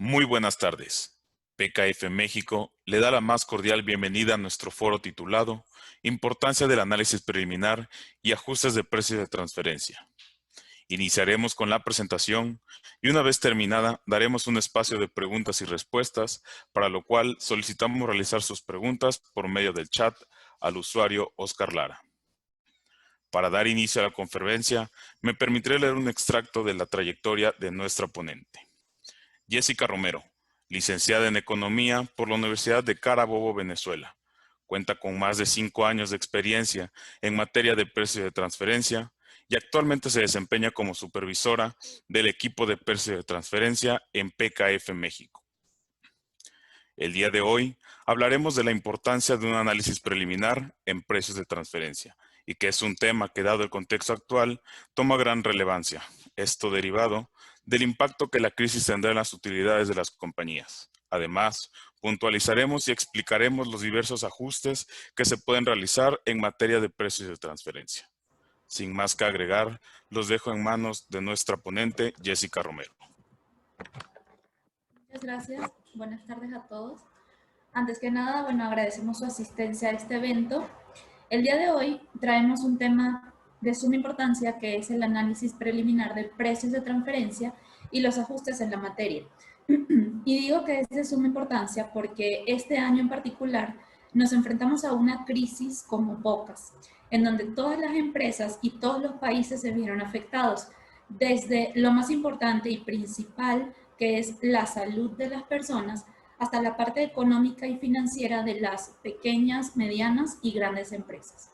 Muy buenas tardes. PKF México le da la más cordial bienvenida a nuestro foro titulado Importancia del análisis preliminar y ajustes de precios de transferencia. Iniciaremos con la presentación y una vez terminada daremos un espacio de preguntas y respuestas, para lo cual solicitamos realizar sus preguntas por medio del chat al usuario Oscar Lara. Para dar inicio a la conferencia, me permitiré leer un extracto de la trayectoria de nuestra ponente. Jessica Romero, licenciada en Economía por la Universidad de Carabobo, Venezuela. Cuenta con más de 5 años de experiencia en materia de precios de transferencia y actualmente se desempeña como supervisora del equipo de precios de transferencia en PKF México. El día de hoy hablaremos de la importancia de un análisis preliminar en precios de transferencia, y que es un tema que, dado el contexto actual, toma gran relevancia. Esto derivado del impacto que la crisis tendrá en las utilidades de las compañías. Además, puntualizaremos y explicaremos los diversos ajustes que se pueden realizar en materia de precios de transferencia. Sin más que agregar, los dejo en manos de nuestra ponente, Jessica Romero. Muchas gracias. Buenas tardes a todos. Antes que nada, agradecemos su asistencia a este evento. El día de hoy traemos un tema de suma importancia, que es el análisis preliminar de precios de transferencia y los ajustes en la materia. Y digo que es de suma importancia porque este año en particular nos enfrentamos a una crisis como pocas, en donde todas las empresas y todos los países se vieron afectados, desde lo más importante y principal, que es la salud de las personas, hasta la parte económica y financiera de las pequeñas, medianas y grandes empresas.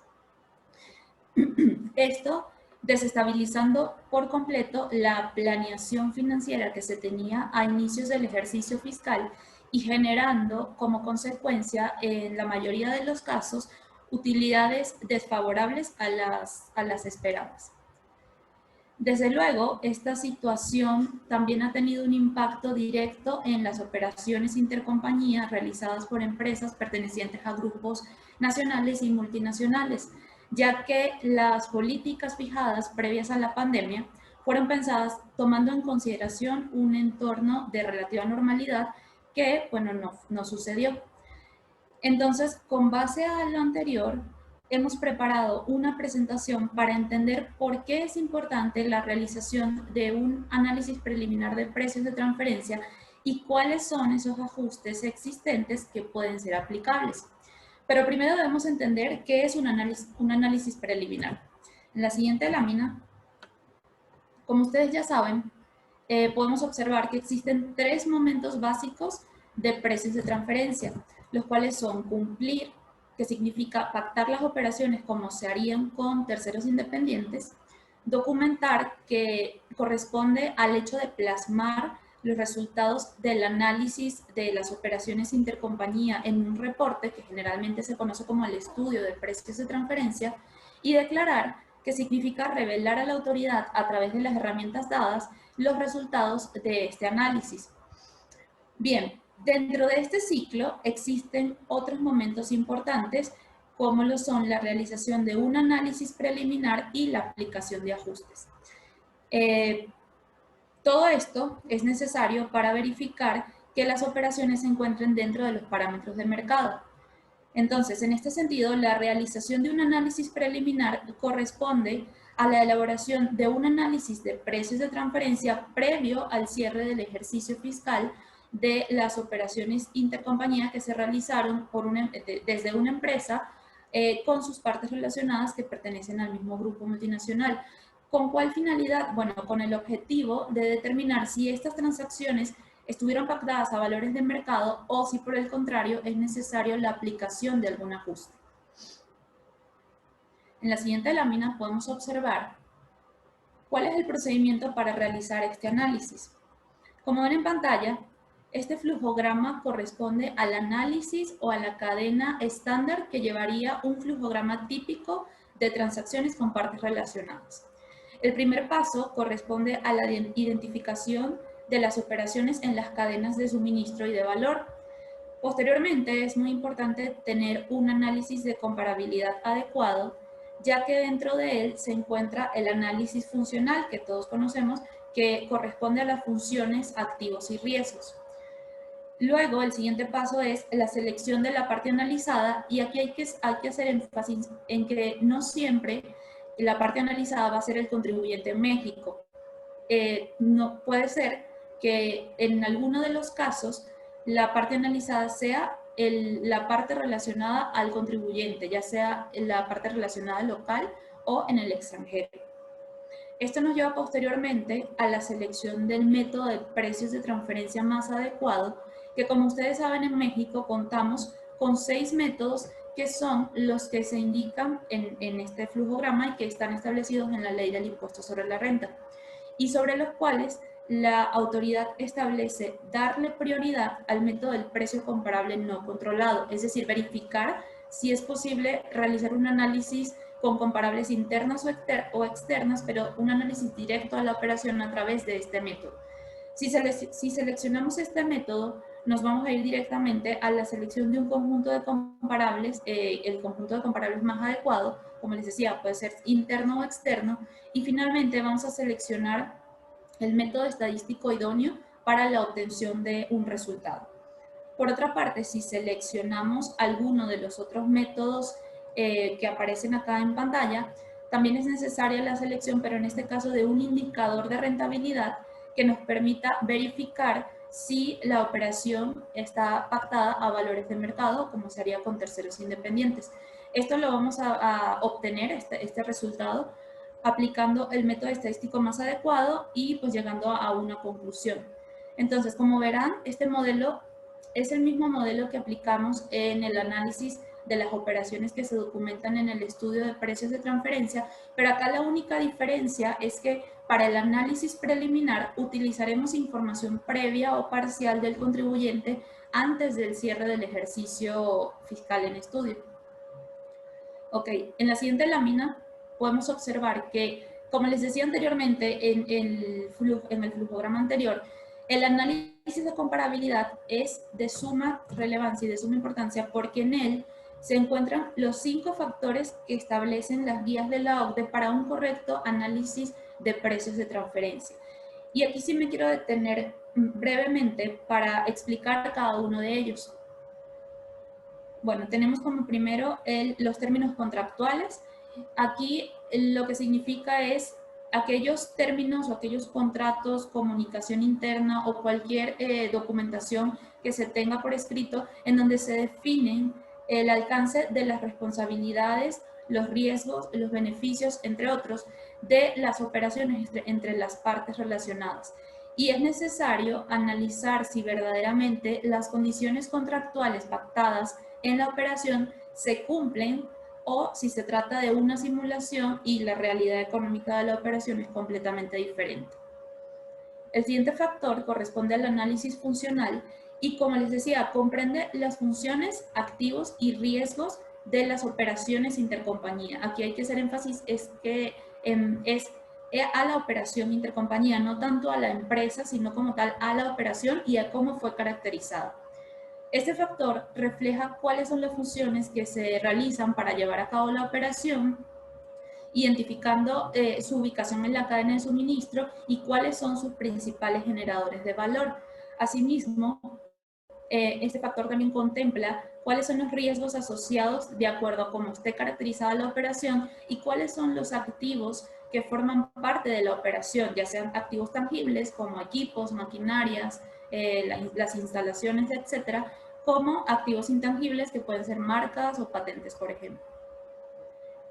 Esto desestabilizando por completo la planeación financiera que se tenía a inicios del ejercicio fiscal y generando como consecuencia, en la mayoría de los casos, utilidades desfavorables a las esperadas. Desde luego, esta situación también ha tenido un impacto directo en las operaciones intercompañía realizadas por empresas pertenecientes a grupos nacionales y multinacionales, ya que las políticas fijadas previas a la pandemia fueron pensadas tomando en consideración un entorno de relativa normalidad que, no sucedió. Entonces, con base a lo anterior, hemos preparado una presentación para entender por qué es importante la realización de un análisis preliminar de precios de transferencia y cuáles son esos ajustes existentes que pueden ser aplicables. Pero primero debemos entender qué es un análisis preliminar. En la siguiente lámina, como ustedes ya saben, podemos observar que existen 3 momentos básicos de precios de transferencia, los cuales son cumplir, que significa pactar las operaciones como se harían con terceros independientes; documentar, que corresponde al hecho de plasmar los resultados del análisis de las operaciones intercompañía en un reporte, que generalmente se conoce como el estudio de precios de transferencia; y declarar, que significa revelar a la autoridad, a través de las herramientas dadas, los resultados de este análisis. Bien, dentro de este ciclo existen otros momentos importantes, como lo son la realización de un análisis preliminar y la aplicación de ajustes. Todo esto es necesario para verificar que las operaciones se encuentren dentro de los parámetros de mercado. Entonces, en este sentido, la realización de un análisis preliminar corresponde a la elaboración de un análisis de precios de transferencia previo al cierre del ejercicio fiscal de las operaciones intercompañía que se realizaron desde una empresa con sus partes relacionadas que pertenecen al mismo grupo multinacional. ¿Con cuál finalidad? Bueno, con el objetivo de determinar si estas transacciones estuvieron pactadas a valores de mercado o si, por el contrario, es necesario la aplicación de algún ajuste. En la siguiente lámina podemos observar cuál es el procedimiento para realizar este análisis. Como ven en pantalla, este flujograma corresponde al análisis o a la cadena estándar que llevaría un flujograma típico de transacciones con partes relacionadas. El primer paso corresponde a la identificación de las operaciones en las cadenas de suministro y de valor. Posteriormente, es muy importante tener un análisis de comparabilidad adecuado, ya que dentro de él se encuentra el análisis funcional, que todos conocemos, que corresponde a las funciones activos y riesgos. Luego, el siguiente paso es la selección de la parte analizada y aquí hay que hacer énfasis en que no siempre la parte analizada va a ser el contribuyente en México. No puede ser que en alguno de los casos la parte analizada sea la parte relacionada al contribuyente, ya sea la parte relacionada local o en el extranjero. Esto nos lleva posteriormente a la selección del método de precios de transferencia más adecuado, que como ustedes saben en México contamos con 6 métodos que son los que se indican en este flujograma y que están establecidos en la ley del impuesto sobre la renta, y sobre los cuales la autoridad establece darle prioridad al método del precio comparable no controlado, es decir, verificar si es posible realizar un análisis con comparables internas o externas, pero un análisis directo a la operación a través de este método. Si seleccionamos este método, nos vamos a ir directamente a la selección de un conjunto de comparables, el conjunto de comparables más adecuado, como les decía, puede ser interno o externo, y finalmente vamos a seleccionar el método estadístico idóneo para la obtención de un resultado. Por otra parte, si seleccionamos alguno de los otros métodos que aparecen acá en pantalla, también es necesaria la selección, pero en este caso de un indicador de rentabilidad que nos permita verificar si la operación está pactada a valores de mercado, como se haría con terceros independientes. Esto lo vamos a obtener, este resultado, aplicando el método estadístico más adecuado y pues llegando a una conclusión. Entonces, como verán, este modelo es el mismo modelo que aplicamos en el análisis de las operaciones que se documentan en el estudio de precios de transferencia, pero acá la única diferencia es que para el análisis preliminar utilizaremos información previa o parcial del contribuyente antes del cierre del ejercicio fiscal en estudio. Ok, en la siguiente lámina podemos observar que, como les decía anteriormente en el flujograma anterior, el análisis de comparabilidad es de suma relevancia y de suma importancia porque en él se encuentran los 5 factores que establecen las guías de la OCDE para un correcto análisis de precios de transferencia. Y aquí sí me quiero detener brevemente para explicar cada uno de ellos. Bueno, tenemos como primero los términos contractuales. Aquí lo que significa es aquellos términos o aquellos contratos, comunicación interna o cualquier documentación que se tenga por escrito en donde se definen el alcance de las responsabilidades, los riesgos, los beneficios, entre otros, de las operaciones entre las partes relacionadas. Y es necesario analizar si verdaderamente las condiciones contractuales pactadas en la operación se cumplen o si se trata de una simulación y la realidad económica de la operación es completamente diferente. El siguiente factor corresponde al análisis funcional y, como les decía, comprende las funciones, activos y riesgos de las operaciones intercompañía. Aquí hay que hacer énfasis es que es a la operación intercompañía, no tanto a la empresa, sino como tal a la operación y a cómo fue caracterizada. Este factor refleja cuáles son las funciones que se realizan para llevar a cabo la operación, identificando su ubicación en la cadena de suministro y cuáles son sus principales generadores de valor. Asimismo, este factor también contempla cuáles son los riesgos asociados de acuerdo a cómo esté caracterizada la operación y cuáles son los activos que forman parte de la operación, ya sean activos tangibles como equipos, maquinarias, las instalaciones, etcétera, como activos intangibles que pueden ser marcas o patentes, por ejemplo.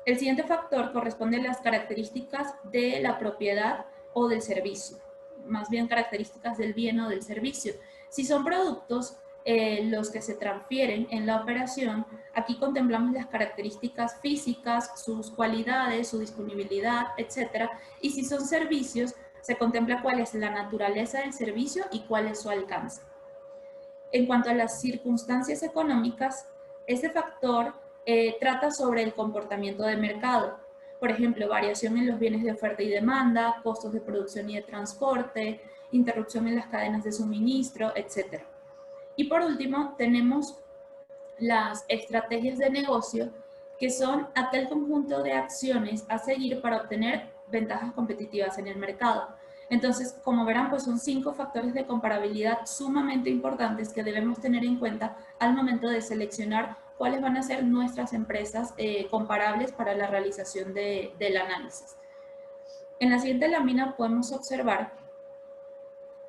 El siguiente factor corresponde a las características de la propiedad o del servicio, más bien características del bien o del servicio. Si son productos los que se transfieren en la operación, aquí contemplamos las características físicas, sus cualidades, su disponibilidad, etc. Y si son servicios, se contempla cuál es la naturaleza del servicio y cuál es su alcance. En cuanto a las circunstancias económicas, este factor trata sobre el comportamiento de mercado. Por ejemplo, variación en los bienes de oferta y demanda, costos de producción y de transporte, interrupción en las cadenas de suministro, etc. Y por último, tenemos las estrategias de negocio, que son aquel conjunto de acciones a seguir para obtener ventajas competitivas en el mercado. Entonces, como verán, pues son 5 factores de comparabilidad sumamente importantes que debemos tener en cuenta al momento de seleccionar cuáles van a ser nuestras empresas comparables para la realización del análisis. En la siguiente lámina podemos observar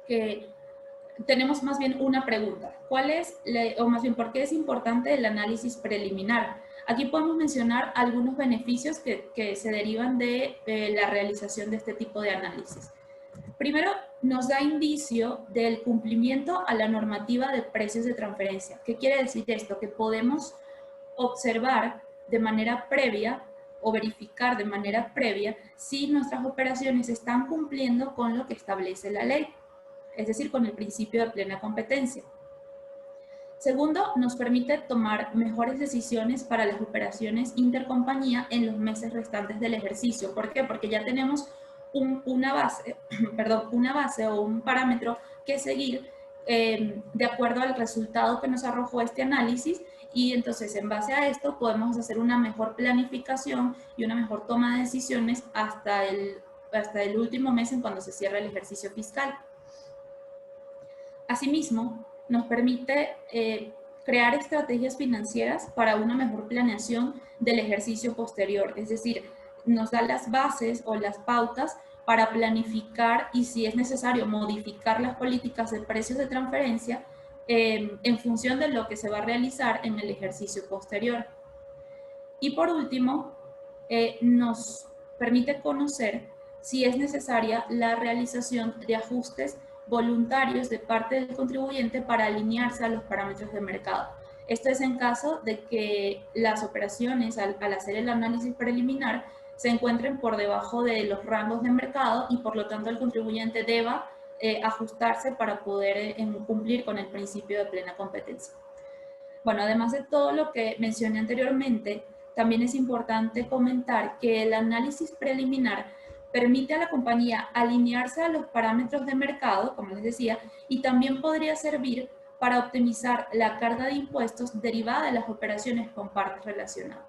que tenemos más bien una pregunta. ¿Cuál es, o más bien, por qué es importante el análisis preliminar? Aquí podemos mencionar algunos beneficios que se derivan de la realización de este tipo de análisis. Primero, nos da indicio del cumplimiento a la normativa de precios de transferencia. ¿Qué quiere decir esto? Que podemos observar de manera previa o verificar de manera previa si nuestras operaciones están cumpliendo con lo que establece la ley, es decir, con el principio de plena competencia. Segundo, nos permite tomar mejores decisiones para las operaciones intercompañía en los meses restantes del ejercicio. ¿Por qué? Porque ya tenemos una base o un parámetro que seguir de acuerdo al resultado que nos arrojó este análisis, y entonces en base a esto podemos hacer una mejor planificación y una mejor toma de decisiones hasta el último mes en cuando se cierra el ejercicio fiscal. Asimismo, nos permite crear estrategias financieras para una mejor planeación del ejercicio posterior, es decir, nos da las bases o las pautas para planificar y, si es necesario, modificar las políticas de precios de transferencia en función de lo que se va a realizar en el ejercicio posterior. Y por último, nos permite conocer si es necesaria la realización de ajustes voluntarios de parte del contribuyente para alinearse a los parámetros de mercado. Esto es en caso de que las operaciones, al hacer el análisis preliminar, se encuentren por debajo de los rangos de mercado y por lo tanto el contribuyente deba ajustarse para poder cumplir con el principio de plena competencia. Bueno, además de todo lo que mencioné anteriormente, también es importante comentar que el análisis preliminar permite a la compañía alinearse a los parámetros de mercado, como les decía, y también podría servir para optimizar la carga de impuestos derivada de las operaciones con partes relacionadas.